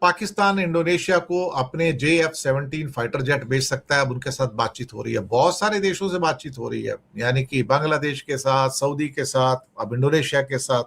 Pakistan Indonesia को अपने JF-17 fighter jet बेच सकता है। अब उनके साथ बातचीत हो रही है, बहुत सारे देशों से बातचीत हो रही है, यानी कि बांग्लादेश के साथ, सऊदी के साथ, अब इंडोनेशिया के साथ।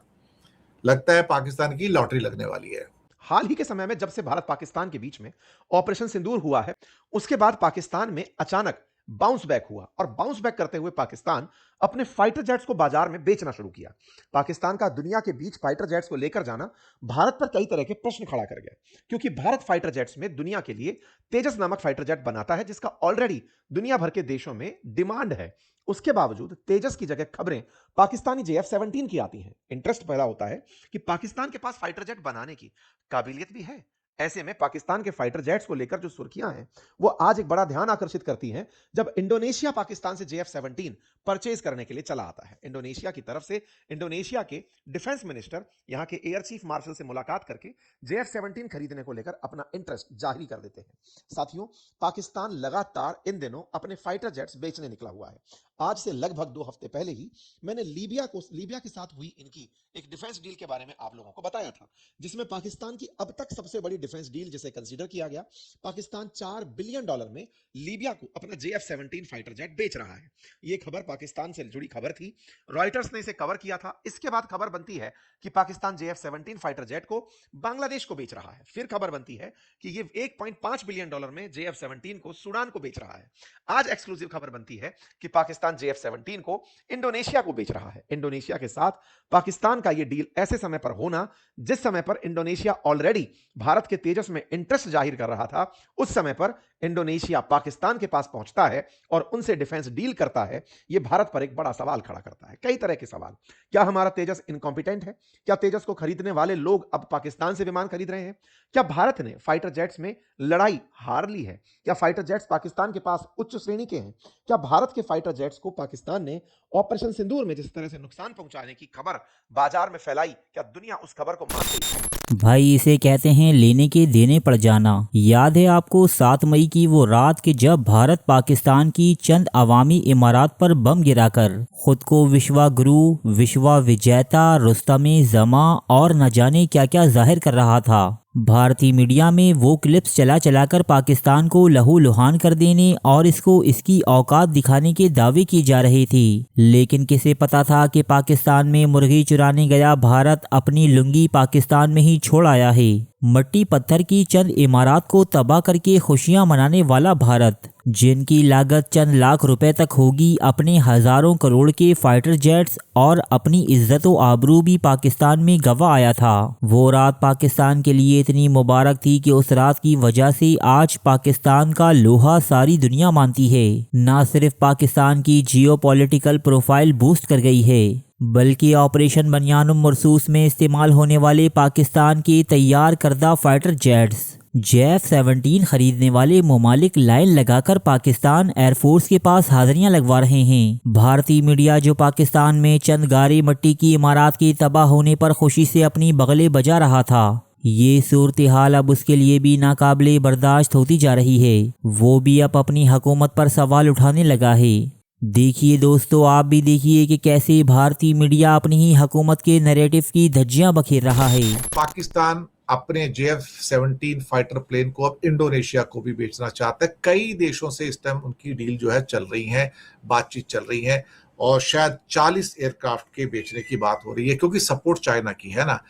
लगता है पाकिस्तान की लॉटरी लगने वाली है। हाल ही के समय में जब से भारत पाकिस्तान के बीच में ऑपरेशन सिंदूर हुआ है, उसके बाद पाकिस्तान में अचानक बाउंस बैक हुआ और बाउंस बैक करते हुए पाकिस्तान अपने फाइटर जेट्स को बाजार में बेचना शुरू किया। पाकिस्तान का दुनिया के बीच फाइटर जेट्स को लेकर जाना भारत पर कई तरह के प्रश्न खड़ा कर गया, क्योंकि भारत फाइटर जेट्स में दुनिया के लिए तेजस नामक फाइटर जेट बनाता है, जिसका ऑलरेडी दुनिया भर के देशों में डिमांड है। उसके बावजूद तेजस की जगह खबरें पाकिस्तानी JF-17 की आती हैं। इंटरेस्ट पैदा होता है कि पाकिस्तान के पास फाइटर जेट बनाने की काबिलियत भी है। ऐसे में पाकिस्तान के फाइटर जेट्स को लेकर जो सुर्खियां हैं, वो आज एक बड़ा ध्यान आकर्षित करती हैं जब इंडोनेशिया पाकिस्तान से JF-17 परचेज करने के लिए चला आता है। इंडोनेशिया की तरफ से इंडोनेशिया के डिफेंस मिनिस्टर यहां के एयर चीफ मार्शल से मुलाकात करके JF-17 खरीदने को लेकर अपना इंटरेस्ट जाहिर कर देते हैं। साथियों, पाकिस्तान लगातार इन दिनों अपने फाइटर जेट्स बेचने निकला हुआ है। आज से लगभग 2 हफ्ते पहले ही मैंने लीबिया के साथ हुई इनकी एक डिफेंस डील के बारे में आप लोगों को बताया था, जिसमें पाकिस्तान की अब तक सबसे बड़ी डिफेंस डील जिसे कंसीडर किया गया। पाकिस्तान $4 बिलियन में लीबिया को अपना JF-17 फाइटर जेट बेच रहा है। यह खबर पाकिस्तान से जुड़ी खबर थी, रॉयटर्स ने इसे कवर किया था। इसके बाद खबर बनती है कि पाकिस्तान JF-17 फाइटर जेट को बांग्लादेश को बेच रहा है। फिर खबर बनती है कि यह $1.5 बिलियन में JF-17 को सूडान को बेच रहा है। आज एक्सक्लूसिव खबर बनती है कि पाकिस्तान JF-17 को इंडोनेशिया को बेच रहा है। इंडोनेशिया के साथ पाकिस्तान का यह डील ऐसे समय पर होना जिस समय पर इंडोनेशिया ऑलरेडी भारत के तेजस में इंटरेस्ट जाहिर कर रहा था, उस समय पर इंडोनेशिया पाकिस्तान के पास पहुंचता है और उनसे डिफेंस डील करता है। यह भारत पर एक बड़ा सवाल खड़ा करता है, कई तरह के सवाल। क्या हमारा तेजस इनकॉम्पिटेंट है? क्या तेजस को खरीदने वाले लोग अब पाकिस्तान से विमान खरीद रहे हैं? क्या भारत ने फाइटर जेट्स में लड़ाई हार ली है? क्या फाइटर जेट्स पाकिस्तान के पास उच्च श्रेणी के हैं? क्या भारत के फाइटर जेट्स को पाकिस्तान ने ऑपरेशन सिंदूर में जिस तरह से नुकसान पहुंचाने की खबर बाजार में फैलाई, क्या दुनिया उस खबर को मान गई? भाई इसे कहते हैं लेने के देने पड़ जाना। याद है आपको 7 मई की वो रात कि जब भारत पाकिस्तान की चंद अवामी इमारात पर बम गिराकर खुद को विश्वा गुरु, विश्वा विजेता, रुस्तमे जमा और न जाने क्या क्या जाहिर कर रहा था। भारतीय मीडिया में वो क्लिप्स चला चलाकर पाकिस्तान को लहूलुहान कर देने और इसको इसकी औकात दिखाने के दावे किए जा रहे थे। लेकिन किसे पता था कि पाकिस्तान में मुर्गी चुराने गया भारत अपनी लुंगी पाकिस्तान में ही छोड़ आया है। मट्टी पत्थर की चंद इमारत को तबाह करके खुशियां मनाने वाला भारत, जिनकी लागत चंद लाख रुपए तक होगी, अपने हजारों करोड़ के फाइटर जेट्स और अपनी इज्जत व आबरू भी पाकिस्तान में गवा आया था। वो रात पाकिस्तान के लिए इतनी मुबारक थी कि उस रात की वजह से आज पाकिस्तान का लोहा सारी दुनिया मानती है। न सिर्फ पाकिस्तान की जियोपॉलिटिकल प्रोफाइल बूस्ट कर गई है, बल्कि ऑपरेशन बनियानुम मरसूस में इस्तेमाल होने वाले पाकिस्तान के तैयार करदा फाइटर जेट्स JF-17 खरीदने वाले ममालिक लाइन लगाकर पाकिस्तान एयरफोर्स के पास हाजिरियां लगवा रहे हैं। भारतीय मीडिया जो पाकिस्तान में चंद गारे मट्टी की इमारत के तबाह होने पर खुशी से अपनी बगलें बजा रहा था, ये सूरत हाल अब उसके लिए भी नाकाबिले बर्दाश्त होती जा रही है। वो भी अब अपनी हुकूमत पर सवाल उठाने लगा है। देखिए दोस्तों, आप भी देखिए कि कैसे भारतीय मीडिया अपनी ही हुकूमत के नैरेटिव की धज्जियां बखेर रहा है। पाकिस्तान अपने JF-17 फाइटर प्लेन को अब इंडोनेशिया को भी बेचना चाहता है। कई देशों से इस टाइम उनकी डील जो है चल रही है, बातचीत चल रही है और शायद 40 एयरक्राफ्ट के बेचने की बात हो रही है, क्योंकि सपोर्ट चाइना की है ना।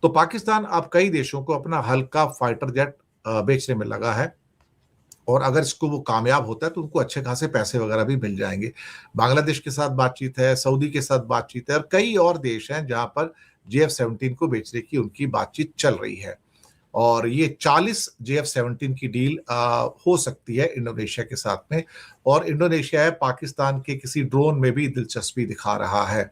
तो पाकिस्तान अब कई देशों को अपना हल्का फाइटर जेट बेचने में लगा है और अगर इसको वो कामयाब होता है तो उनको अच्छे खासे पैसे वगैरह भी मिल जाएंगे। बांग्लादेश के साथ बातचीत है, सऊदी के साथ बातचीत है और कई और देश हैं जहां पर JF-17 को बेचने की उनकी बातचीत चल रही है। और ये 40 JF-17 की डील हो सकती है इंडोनेशिया के साथ में, और इंडोनेशिया है पाकिस्तान के किसी ड्रोन में भी दिलचस्पी दिखा रहा है।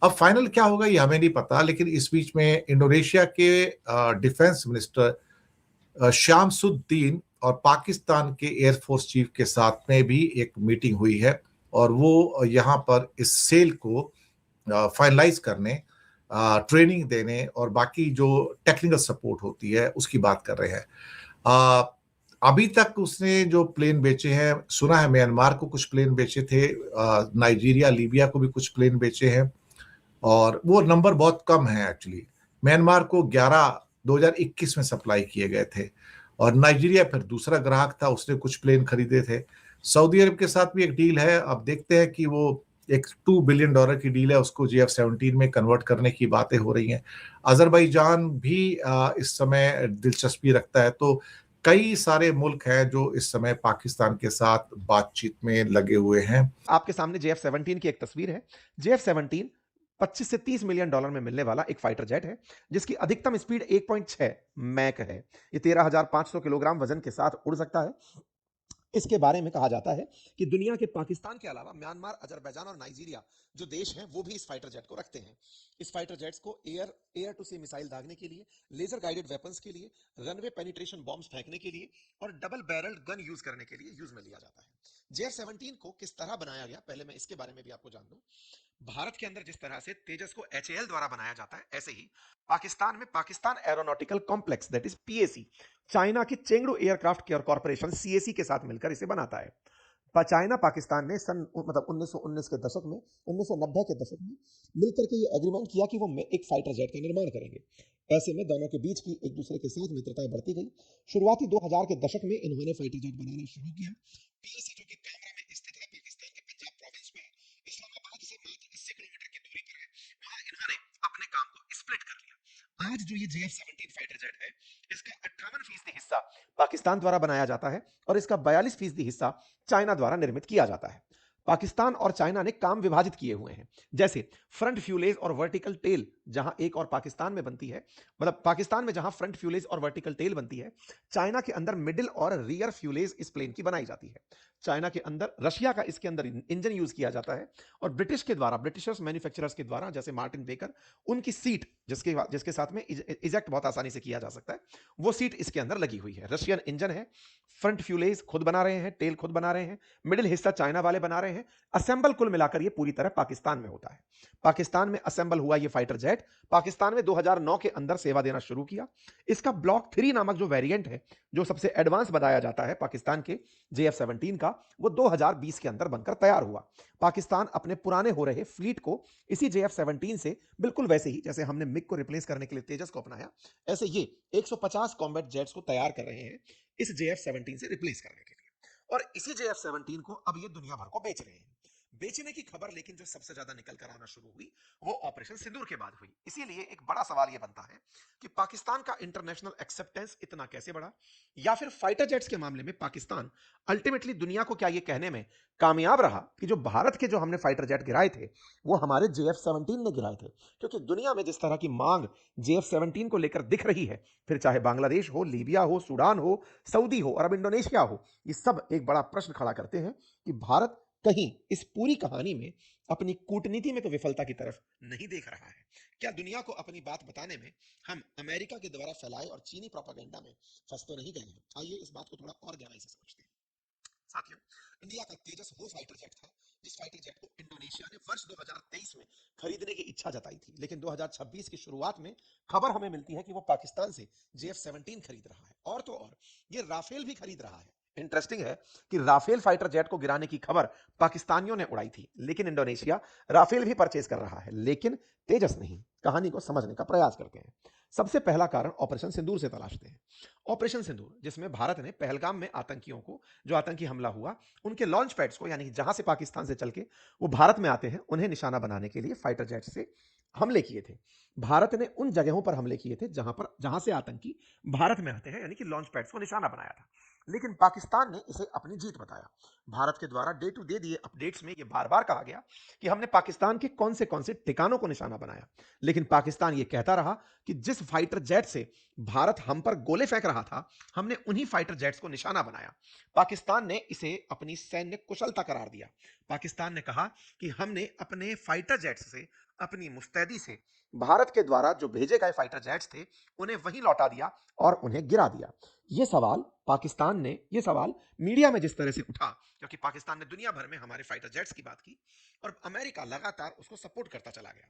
अब फाइनल क्या होगा ये हमें नहीं पता, लेकिन इस बीच में इंडोनेशिया के डिफेंस मिनिस्टर शामसुद्दीन और पाकिस्तान के एयरफोर्स चीफ के साथ में भी एक मीटिंग हुई है और वो यहाँ पर इस सेल को फाइनलाइज करने, ट्रेनिंग देने और बाकी जो टेक्निकल सपोर्ट होती है उसकी बात कर रहे हैं। अभी तक उसने जो प्लेन बेचे हैं, सुना है म्यांमार को कुछ प्लेन बेचे थे, नाइजीरिया, लीबिया को भी कुछ प्लेन बेचे हैं और वो नंबर बहुत कम है एक्चुअली। म्यांमार को 11 2021 में सप्लाई किए गए थे। और नाइजीरिया फिर दूसरा ग्राहक था, उसने कुछ प्लेन खरीदे थे। सऊदी अरब के साथ भी एक डील है, अब देखते हैं कि वो एक $2 बिलियन की डील है, उसको JF-17 में कन्वर्ट करने की बातें हो रही हैं। अजरबैजान भी इस समय दिलचस्पी रखता है। तो कई सारे मुल्क हैं जो इस समय पाकिस्तान के साथ बातचीत में लगे हुए हैं। आपके सामने JF-17 की एक तस्वीर है। JF-17 25 से $30 मिलियन में मिलने वाला एक फाइटर जेट है, जिसकी अधिकतम स्पीड 1.6 मैक है। ये 13,500 किलोग्राम वजन के साथ उड़ सकता है। इसके बारे में कहा जाता है कि दुनिया के पाकिस्तान के अलावा म्यांमार, अजरबैजान और नाइजीरिया जो देश हैं वो भी इस फाइटर जेट को रखते हैं। इस फाइटर जेट्स को एयर टू सी मिसाइल दागने के लिए, लेजर गाइडेड वेपन्स के लिए, रनवे पेनिट्रेशन बॉम्ब्स फेंकने के लिए और डबल बैरल्ड गन यूज करने के लिए यूज में लिया जाता है। JF-17 को किस तरह बनाया गया, पहले मैं इसके बारे में भी आपको जान दूं। भारत के अंदर जिस तरह से तेजस को HAL द्वारा बनाया जाता है, ऐसे ही पाकिस्तान में Pakistan aeronautical complex that is PAC, China की Chengdu aircraft care corporation CAC के साथ मिलकर इसे बनाता है। चाइना पाकिस्तान ने सन मतलब 1919 के दशक में, 1990 के दशक में मिलकर के ये एग्रीमेंट किया कि वो एक फाइटर जेट का निर्माण करेंगे। ऐसे में दोनों के बीच की एक दूसरे के साथ मित्रताएं बढ़ती गई। शुरुआती 2000 के दशक में इन्होंने फाइटर जेट बनाना शुरू किया। PAC जो कि कामरा में स्थित है, पाकिस्तान के पंजाब प्रोविंस में, इस्लामाबाद से मात्र 80 किलोमीटर की दूरी पर है, वहां इन्होंने अपने काम को स्प्लिट कर लिया। आज जो ये JF-17 फाइटर जेट है, इसका 58% हिस्सा पाकिस्तान द्वारा बनाया जाता है और इसका 42% हिस्सा चाइना द्वारा निर्मित किया जाता है। पाकिस्तान और चाइना ने काम विभाजित किए हुए हैं, जैसे फ्रंट फ्यूलेज और वर्टिकल टेल जहां एक और पाकिस्तान में बनती है, मतलब पाकिस्तान में जहां फ्रंट फ्यूलेज और वर्टिकल टेल बनती है, चाइना के अंदर मिडिल और रियर फ्यूलेज इस प्लेन की बनाई जाती है। चाइना के अंदर, रशिया का इसके अंदर इंजन यूज किया जाता है और ब्रिटिश के द्वारा, ब्रिटिशर्स मैन्युफैक्चरर्स के द्वारा, जैसे मार्टिन बेकर, उनकी सीट जिसके जिसके साथ में इजेक्ट बहुत आसानी से किया जा सकता है, वो सीट इसके अंदर लगी हुई है। रशियन इंजन है, फ्रंट फ्यूलेज खुद बना रहे हैं, टेल खुद बना रहे हैं, मिडिल हिस्सा चाइना वाले बना रहे हैं। असेंबल कुल मिलाकर ये पूरी तरह पाकिस्तान में होता है। पाकिस्तान में असेंबल हुआ ये फाइटर जेट पाकिस्तान में 2009 के अंदर सेवा देना शुरू किया। इसका ब्लॉक 3 नामक जो वेरिएंट है, जो सबसे एडवांस बताया जाता है पाकिस्तान के JF-17 का, वो 2020 के अंदर बनकर तैयार हुआ। पाकिस्तान अपने पुराने हो रहे फ्लीट को इसी JF-17 से, बिल्कुल वैसे ही जैसे हमने मिग को रिप्लेस करने के लिए तेजस को अपनाया, ऐसे ये 150 कॉम्बैट जेट्स को तैयार कर रहे हैं इस JF-17 से रिप्लेस करने के लिए। और इसी JF-17 को अब ये दुनिया भर को बेच रहे हैं। बेचने की खबर लेकिन जो सबसे ज्यादा निकल कर आना शुरू हुई, वो ऑपरेशन सिंदूर के बाद हुई। इसीलिए एक बड़ा सवाल यह बनता है कि पाकिस्तान का इंटरनेशनल एक्सेप्टेंस इतना कैसे बढ़ा, या फिर फाइटर जेट्स के मामले में पाकिस्तान अल्टीमेटली दुनिया को क्या यह कहने में कामयाब रहा कि जो भारत के जो हमने फाइटर जेट गिराए थे, वो हमारे JF-17 ने गिराए थे। क्योंकि दुनिया में जिस तरह की मांग JF-17 को लेकर दिख रही है, फिर चाहे बांग्लादेश हो, लीबिया हो, सूडान हो, सऊदी हो और अब इंडोनेशिया हो, ये सब एक बड़ा प्रश्न खड़ा करते हैं कि भारत कहीं इस पूरी कहानी में अपनी कूटनीति में तो विफलता की तरफ नहीं देख रहा है। क्या दुनिया को अपनी बात बताने में हम अमेरिका के द्वारा फैलाए और चीनी प्रोपेगेंडा में फंस तो नहीं गए हैं? आइए इस बात को थोड़ा और गहराई से समझते हैं। साथियों, इंडिया का तेजस वो फाइटर जेट था जिस फाइटर जेट को इंडोनेशिया ने वर्ष 2023 में खरीदने की इच्छा जताई थी, लेकिन 2026 की शुरुआत में खबर हमें मिलती है कि वो पाकिस्तान से JF-17 खरीद रहा है। और तो और ये राफेल भी खरीद रहा है। इंटरेस्टिंग है कि राफेल फाइटर जेट को गिराने की खबर पाकिस्तानियों ने उड़ाई थी, लेकिन इंडोनेशिया राफेल भी परचेज कर रहा है, लेकिन तेजस नहीं। कहानी को समझने का प्रयास करते हैं। सबसे पहला कारण ऑपरेशन सिंदूर से तलाशते हैं। ऑपरेशन सिंदूर, जिसमें भारत ने पहलगाम में आतंकियों को, जो आतंकी हमला हुआ, उनके लॉन्च पैड्स को, यानी जहां से पाकिस्तान से चल के वो भारत में आते हैं, उन्हें निशाना बनाने के लिए फाइटर जेट से हमले किए थे। भारत ने उन जगहों पर हमले किए थे जहां से आतंकी भारत में आते हैं, यानी कि लॉन्च पैड्स को निशाना बनाया था। लेकिन पाकिस्तान ने इसे अपनी जीत बताया। भारत के द्वारा डे टू डे दिए अपडेट्स में यह बार बार कहा गया कि हमने पाकिस्तान के कौन से ठिकानों को निशाना बनाया, लेकिन पाकिस्तान यह कहता रहा कि जिस फाइटर जेट से भारत हम पर गोले फेंक रहा था, हमने उन्हीं फाइटर जेट्स को निशाना बनाया। पाकिस्तान ने इसे अपनी सैन्य कुशलता करार दिया। पाकिस्तान ने कहा कि हमने अपने फाइटर जेट्स से, अपनी मुस्तैदी से, भारत के द्वारा जो भेजे गए फाइटर जेट्स थे उन्हें वहीं लौटा दिया और उन्हें गिरा दिया। यह सवाल मीडिया में जिस तरह से उठा, क्योंकि पाकिस्तान ने दुनिया भर में हमारे फाइटर जेट्स की बात की और अमेरिका लगातार उसको सपोर्ट करता चला गया।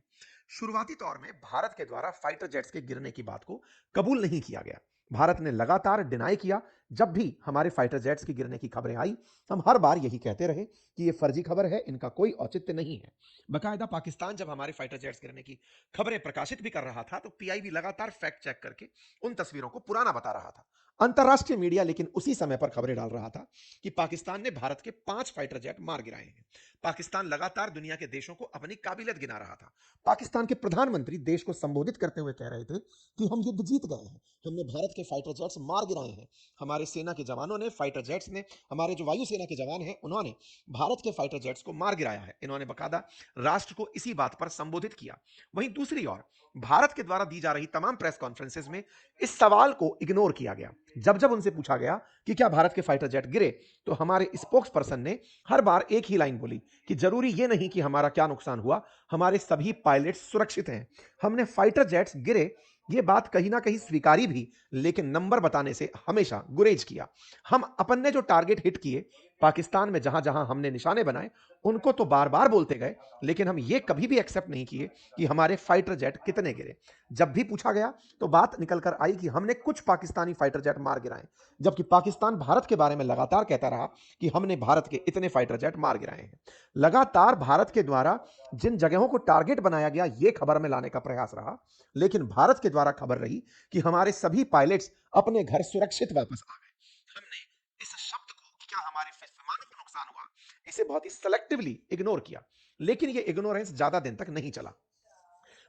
शुरुआती तौर में भारत के द्वारा फाइटर जेट्स के गिरने की बात को कबूल नहीं किया गया, भारत ने लगातार डिनाई किया। जब भी हमारे फाइटर जेट्स की गिरने की खबरें आई, हम हर बार यही कहते रहे कि ये फर्जी खबर है, इनका कोई औचित्य नहीं है। बकायदा पाकिस्तान जब हमारे फाइटर जेट्स गिरने की खबरें प्रकाशित भी कर रहा था, तो पीआईबी लगातार फैक्ट चेक करके उन तस्वीरों को पुराना बता रहा था। अंतर्राष्ट्रीय मीडिया लेकिन उसी समय पर खबरें डाल रहा था कि पाकिस्तान ने भारत के 5 फाइटर जेट मार गिराए हैं। पाकिस्तान लगातार दुनिया के देशों को अपनी काबिलियत गिना रहा था। पाकिस्तान के प्रधानमंत्री देश को संबोधित करते हुए कह रहे थे कि हम युद्ध जीत गए हैं, हमने भारत के फाइटर जेट्स मार गिराए हैं। हमारे सेना के जवानों ने, फाइटर जेट्स ने, हमारे जो वायुसेना के जवान हैं, उन्होंने भारत के फाइटर जेट्स को मार गिराया है। इन्होंने बकायदा राष्ट्र को इसी बात पर संबोधित किया। वहीं दूसरी ओर भारत के द्वारा दी जा रही तमाम प्रेस कॉन्फ्रेंसेस में इस सवाल को इग्नोर किया गया। जब जब उनसे पूछा गया कि क्या भारत के फाइटर जेट गिरे, तो हमारे स्पोक्स पर्सन ने हर बार एक ही लाइन बोली कि जरूरी ये नहीं कि हमारा क्या नुकसान हुआ, हमारे सभी पायलट्स सुरक्षित हैं। हमने फाइटर जेट्स गिरे ये बात कहीं ना कहीं स्वीकारी भी, लेकिन नंबर बताने से हमेशा गुरेज किया। हम अपन ने जो टारगेट हिट किए, पाकिस्तान में जहां जहां हमने निशाने बनाए, उनको तो बार बार बोलते गए, लेकिन हम ये कभी भी एक्सेप्ट नहीं किए कि हमारे फाइटर जेट कितने गिरे। जब भी पूछा गया तो बात निकल कर आई कि हमने कुछ पाकिस्तानी फाइटर जेट मार गिराए, जबकि पाकिस्तान भारत के बारे में लगातार कहता रहा कि हमने भारत के इतने फाइटर जेट मार गिराए हैं। लगातार भारत के द्वारा जिन जगहों को टारगेट बनाया गया, ये खबर में लाने का प्रयास रहा, लेकिन भारत के द्वारा खबर रही कि हमारे सभी पायलट्स अपने घर सुरक्षित वापस आ गए। हमने इस शब्द को कि क्या हमारे विमानों को नुकसान हुआ, इसे बहुत ही सेलेक्टिवली इग्नोर किया, लेकिन यह इग्नोरेंस ज्यादा दिन तक नहीं चला।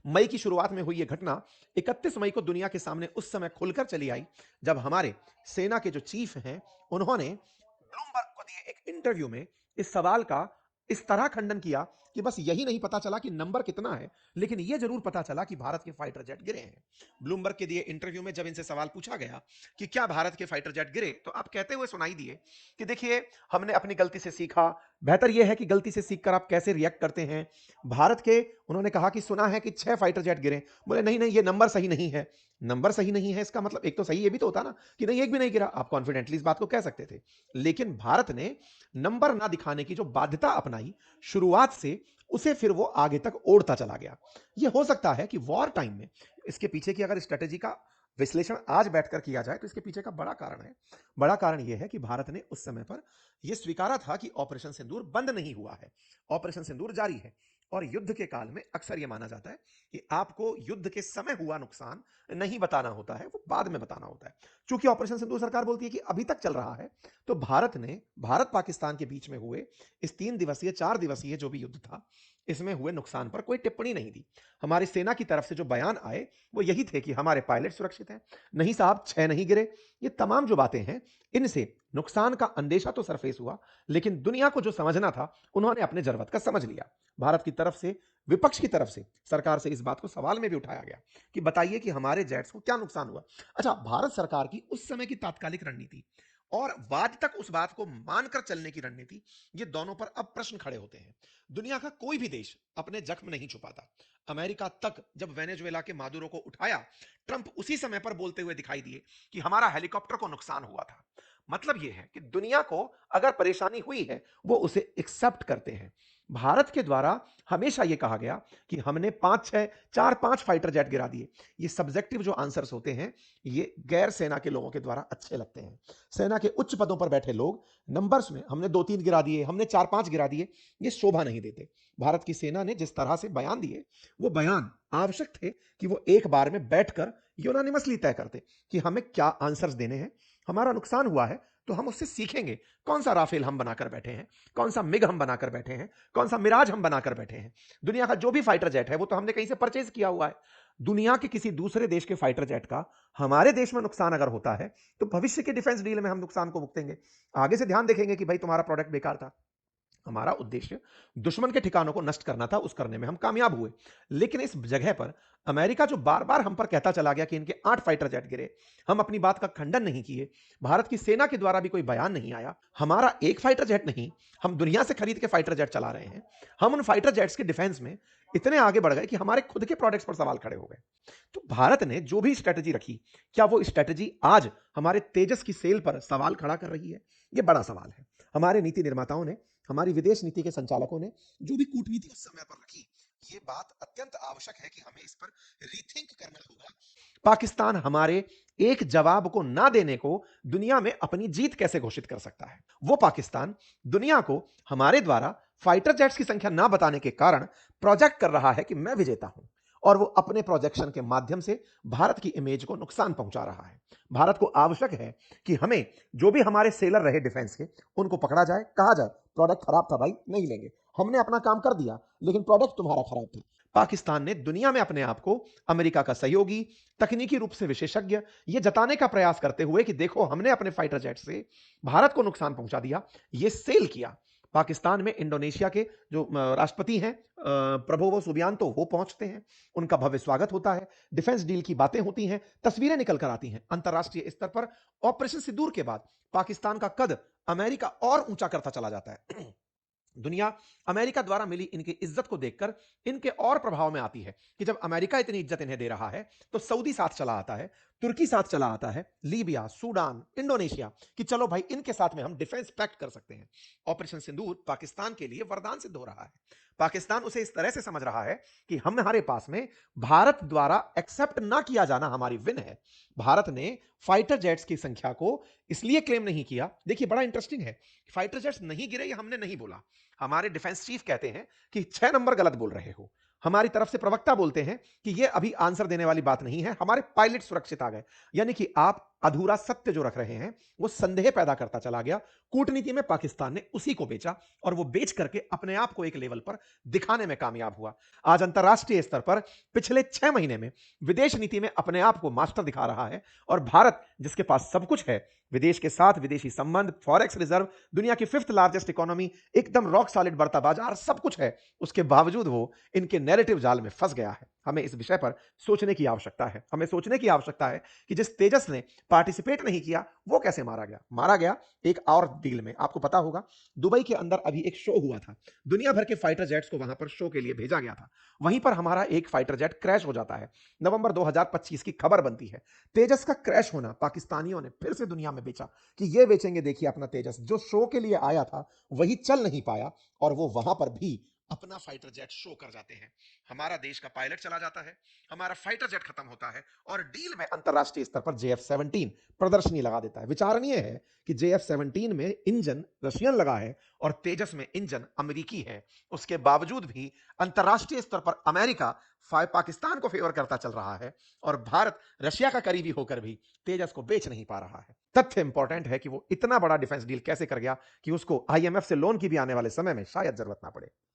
मई की शुरुआत में हुई यह घटना 31 मई को दुनिया के सामने उस समय खुलकर चली आई, जब हमारे सेना के जो चीफ हैं, उन्होंने ब्लूमबर्ग को दिए एक इंटरव्यू में इस सवाल का इस तरह खंडन किया कि बस यही नहीं पता चला कि नंबर कितना है, लेकिन यह जरूर पता चला कि भारत के फाइटर जेट गिरे हैं। ब्लूमबर्ग के दिए इंटरव्यू में जब इनसे सवाल पूछा गया कि क्या भारत के फाइटर जेट गिरे, तो आप कहते हुए सुनाई दिए कि देखिए, हमने अपनी गलती से सीखा, बेहतर यह है कि गलती से सीखकर आप कैसे रिएक्ट करते हैं। भारत के, उन्होंने कहा कि सुना है कि 6 फाइटर जेट गिरे। बोले नहीं नहीं, ये नंबर सही नहीं है। नंबर सही नहीं है, इसका मतलब एक तो सही ये भी तो होता ना कि नहीं, एक भी नहीं गिरा। आप कॉन्फिडेंटली इस बात को कह सकते थे, लेकिन भारत ने नंबर ना दिखाने की जो बाध्यता अपनाई शुरुआत से, उसे फिर वो आगे तक ओढ़ता चला गया। ये हो सकता है कि वॉर टाइम में इसके पीछे की अगर स्ट्रेटेजी का विश्लेषण आज बैठकर किया जाए, तो इसके पीछे का बड़ा कारण है। बड़ा कारण यह है कि भारत ने उस समय पर यह स्वीकारा था कि ऑपरेशन सिंदूर बंद नहीं हुआ है, ऑपरेशन सिंदूर जारी है। और युद्ध के काल में अक्सर यह माना जाता है कि आपको युद्ध के समय हुआ नुकसान नहीं बताना होता है, वो बाद में बताना होता है। चूंकि ऑपरेशन सिंदूर सरकार बोलती है कि अभी तक चल रहा है, तो भारत ने भारत पाकिस्तान के बीच में हुए इस 3 दिवसीय 4 दिवसीय जो भी युद्ध था, इसमें हुए नुकसान पर कोई टिप्पणी नहीं दी। हमारी सेना की तरफ से जो बयान आए वो यही थे कि हमारे पायलट सुरक्षित हैं, नहीं साहब 6 नहीं गिरे। ये तमाम जो बातें हैं, इनसे नुकसान का अंदेशा तो सरफेस हुआ, लेकिन दुनिया को जो समझना था, उन्होंने अपने जरूरत का समझ लिया। भारत की तरफ से, विपक्ष की तरफ से सरकार से इस बात को सवाल में भी उठाया गया कि बताइए कि हमारे जेट्स को क्या नुकसान हुआ। अच्छा, भारत सरकार की उस समय की तात्कालिक रणनीति और बाद तक उस बात को मानकर चलने की रणनीति, ये दोनों पर अब प्रश्न खड़े होते हैं। दुनिया का कोई भी देश अपने जख्म नहीं छुपाता। अमेरिका तक जब वेनेजुएला के मादुरो को उठाया, ट्रंप उसी समय पर बोलते हुए दिखाई दिए कि हमारा हेलीकॉप्टर को नुकसान हुआ था। मतलब यह है कि दुनिया को अगर परेशानी हुई है, वो उसे एक्सेप्ट करते हैं। भारत के द्वारा हमेशा यह कहा गया कि हमने 4-5 फाइटर जेट गिरा दिए। ये सब्जेक्टिव जो आंसर्स होते हैं, ये गैर सेना के लोगों के द्वारा अच्छे लगते हैं। सेना के उच्च पदों पर बैठे लोग नंबर्स में हमने 2-3 गिरा दिए, हमने 4-5 गिरा दिए, ये शोभा नहीं देते। भारत की सेना ने जिस तरह से बयान दिए, वो बयान आवश्यक थे कि वो एक बार में बैठकर यूनानिमसली तय करते कि हमें क्या आंसर्स देने हैं। हमारा नुकसान हुआ है तो हम उससे सीखेंगे। कौन सा राफेल हम बनाकर बैठे हैं, कौन सा मिग हम बनाकर बैठे हैं, कौन सा मिराज हम बनाकर बैठे हैं। दुनिया का जो भी फाइटर जेट है, वो तो हमने कहीं से परचेज किया हुआ है। दुनिया के किसी दूसरे देश के फाइटर जेट का हमारे देश में नुकसान अगर होता है, तो भविष्य के डिफेंस डील में हम नुकसान को भुगतेंगे। आगे से ध्यान देखेंगे कि भाई तुम्हारा प्रोडक्ट बेकार था। हमारा उद्देश्य दुश्मन के ठिकानों को नष्ट करना था, उस करने में हम कामयाब हुए। लेकिन इस जगह पर अमेरिका जो बार बार हम पर कहता चला गया कि इनके 8 फाइटर जेट गिरे, हम अपनी बात का खंडन नहीं किए, भारत की सेना के द्वारा भी कोई बयान नहीं आया। हमारा एक फाइटर जेट नहीं, हम दुनिया से खरीद के फाइटर जेट चला रहे हैं। हम उन फाइटर जेट्स के डिफेंस में इतने आगे बढ़ गए कि हमारे खुद के प्रोडक्ट्स पर सवाल खड़े हो गए। तो भारत ने जो भी स्ट्रेटेजी रखी, क्या वो स्ट्रेटेजी आज हमारे तेजस की सेल पर सवाल खड़ा कर रही है? ये बड़ा सवाल है। हमारे नीति निर्माताओं ने, हमारी विदेश नीति के संचालकों ने जो भी कूटनीति उस समय पर रखी, ये बात अत्यंत आवश्यक है कि हमें इस पर रीथिंक करना होगा। पाकिस्तान हमारे एक जवाब को ना देने को दुनिया में अपनी जीत कैसे घोषित कर सकता है? वो पाकिस्तान दुनिया को हमारे द्वारा फाइटर जेट्स की संख्या ना बताने के कारण प्रोजेक्ट कर रहा है कि मैं विजेता हूं, और वो अपने प्रोजेक्शन के माध्यम से भारत की इमेज को नुकसान पहुंचा रहा है। भारत को आवश्यक है कि हमें जो भी हमारे सेलर रहे डिफेंस के, उनको पकड़ा जाए, कहा जाए प्रोडक्ट खराब था भाई, नहीं लेंगे, हमने अपना काम कर दिया, लेकिन प्रोडक्ट तुम्हारा खराब था। पाकिस्तान ने दुनिया में अपने आप को अमेरिका का सहयोगी, तकनीकी रूप से विशेषज्ञ, यह जताने का प्रयास करते हुए कि देखो हमने अपने फाइटर जेट से भारत को नुकसान पहुंचा दिया, यह सेल किया। पाकिस्तान में इंडोनेशिया के जो राष्ट्रपति हैं प्रबोवो सुबियांतो, वो पहुंचते हैं, उनका भव्य स्वागत होता है, डिफेंस डील की बातें होती हैं, तस्वीरें निकल कर आती हैं। अंतरराष्ट्रीय स्तर पर ऑपरेशन सिंदूर के बाद पाकिस्तान का कद अमेरिका और ऊंचा करता चला जाता है। दुनिया अमेरिका द्वारा मिली इनकी इज्जत को देखकर इनके और प्रभाव में आती है कि जब अमेरिका इतनी इज्जत इन्हें दे रहा है तो सऊदी साथ चला आता है, तुर्की साथ चला आता है, लीबिया, सूडान, इंडोनेशिया, कि चलो भाई इनके साथ में हम डिफेंस पैक्ट कर सकते हैं। ऑपरेशन सिंदूर पाकिस्तान के लिए वरदान सिद्ध हो रहा है। पाकिस्तान उसे इस तरह से समझ रहा है कि हमारे पास में भारत द्वारा एक्सेप्ट ना किया जाना हमारी विन है। भारत ने फाइटर जेट्स की संख्या को इसलिए क्लेम नहीं किया। देखिए बड़ा इंटरेस्टिंग है, फाइटर जेट्स नहीं गिरे ये हमने नहीं बोला, हमारे डिफेंस चीफ कहते हैं कि 6 नंबर गलत बोल रहे हो। हमारी तरफ से प्रवक्ता बोलते हैं कि ये अभी आंसर देने वाली बात नहीं है, हमारे पायलट सुरक्षित आ गए। यानी कि आप अधूरा सत्य जो रख रहे हैं वो संदेह पैदा करता चला गया। कूटनीति में पाकिस्तान ने उसी को बेचा और वो बेच करके अपने आप को एक लेवल पर दिखाने में कामयाब हुआ। आज अंतरराष्ट्रीय स्तर पर पिछले 6 महीने में विदेश नीति में अपने आप को मास्टर दिखा रहा है, और भारत जिसके पास सब कुछ है, विदेश के साथ विदेशी संबंध, फॉरेक्स रिजर्व, दुनिया की 5th लार्जेस्ट इकोनॉमी, एकदम रॉक सॉलिड बढ़ता बाजार, सब कुछ है, उसके बावजूद वो इनके नैरेटिव जाल में फंस गया है। हमें इस विषय पर सोचने की आवश्यकता है। हमें सोचने की आवश्यकता है कि जिस तेजस ने पार्टिसिपेट नहीं किया वो कैसे मारा गया। मारा गया एक और डील में। आपको पता होगा दुबई के अंदर अभी एक शो हुआ था, दुनिया भर के फाइटर जेट्स को वहां पर शो के लिए भेजा गया था। वहीं पर हमारा एक फाइटर जेट क्रैश हो जाता है। नवंबर 2025 की खबर बनती है। तेजस का क्रैश होना पाकिस्तानियों ने फिर से दुनिया में बेचा कि ये बेचेंगे, देखिए अपना तेजस जो शो के लिए आया था वही चल नहीं पाया, और वो वहां पर भी अपना फाइटर जेट शो कर जाते हैं। हमारा देश का पायलट चला जाता है, हमारा फाइटर जेट खत्म होता है, और डील में अंतरराष्ट्रीय स्तर पर JF-17 प्रदर्शनी लगा देता है। विचारणीय है कि JF-17 में इंजन रशियन लगा है और तेजस में इंजन अमेरिकी है। उसके बावजूद भी अंतरराष्ट्रीय स्तर पर अमेरिका पाकिस्तान को फेवर करता चल रहा है, और भारत रशिया का करीबी होकर भी तेजस को बेच नहीं पा रहा है। तथ्य इंपॉर्टेंट है कि वो इतना बड़ा डिफेंस डील कैसे कर गया कि उसको IMF से लोन की भी आने वाले समय में शायद जरूरत ना पड़े।